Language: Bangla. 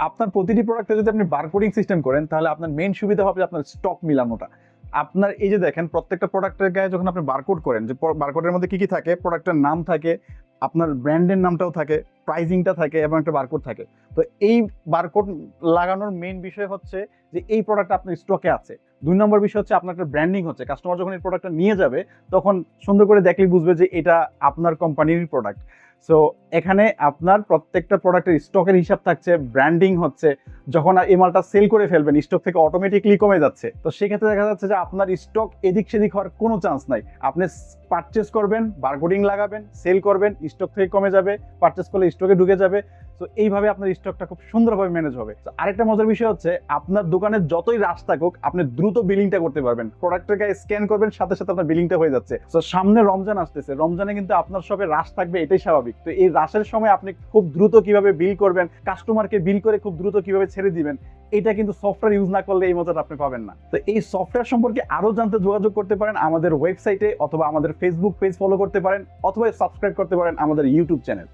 আপনার প্রতিটি প্রোডাক্টে যদি আপনি বারকোডিং সিস্টেম করেন তাহলে আপনার মেইন সুবিধা হবে আপনার স্টক মিলানোটা। আপনার এই যে দেখেন প্রত্যেকটা প্রোডাক্টের গায়ে যখন আপনি বারকোড করেন, যে বারকোডের মধ্যে কি কি থাকে, প্রোডাক্টের নাম থাকে, আপনার ব্র্যান্ডের নামটাও থাকে, প্রাইজিংটা থাকে এবং একটা বারকোড থাকে। তো এই বারকোড লাগানোর মেইন বিষয় হচ্ছে যে এই প্রোডাক্ট আপনার স্টকে আছে। 2 নম্বর বিষয় হচ্ছে আপনার একটা ব্র্যান্ডিং হচ্ছে, কাস্টমার যখন এই প্রোডাক্টটা নিয়ে যাবে তখন সুন্দর করে দেখলেই বুঝবে যে এটা আপনার কোম্পানির প্রোডাক্ট। সো এখানে আপনার প্রত্যেকটা প্রোডাক্টের স্টকের হিসাব থাকছে, ব্র্যান্ডিং হচ্ছে। যখন এই মালটা সেল করে ফেলবেন স্টক থেকে অটোমেটিকলি কমে যাচ্ছে, তো সেক্ষেত্রে দেখা যাচ্ছে যে আপনার স্টক এদিক সেদিক হওয়ার কোনো চান্স নাই। আপনি পারচেস করবেন, বারকোডিং লাগাবেন, সেল করবেন, স্টক থেকে কমে যাবে, পারচেস করলে স্টকে ঢুকে যাবে। তো এইভাবে আপনার স্টকটা খুব সুন্দরভাবে ম্যানেজ হবে। তো আরেকটা মজার বিষয় হচ্ছে আপনার দোকানের যতই রাশ থাকুক আপনি দ্রুত বিলিংটা করতে পারবেন। প্রোডাক্টের গায়ে স্ক্যান করবেন, সাথে সাথে আপনার বিলিংটা হয়ে যাচ্ছে। তো সামনে রমজান আসতেছে, রমজানে কিন্তু আপনার শপে রাশ থাকবে, এটাই স্বাভাবিক। তো এই রাশের সময় আপনি খুব দ্রুত কিভাবে বিল করবেন, কাস্টমারকে বিল করে খুব দ্রুত কিভাবে ছেড়ে দিবেন, এটা কিন্তু সফটওয়্যার ইউজ না করলে এই মজাটা আপনি পাবেন না। তো এই সফটওয়্যার সম্পর্কে আরো জানতে যোগাযোগ করতে পারেন আমাদের ওয়েবসাইটে, অথবা আমাদের ফেসবুক পেজ ফলো করতে পারেন, অথবা সাবস্ক্রাইব করতে পারেন আমাদের ইউটিউব চ্যানেল।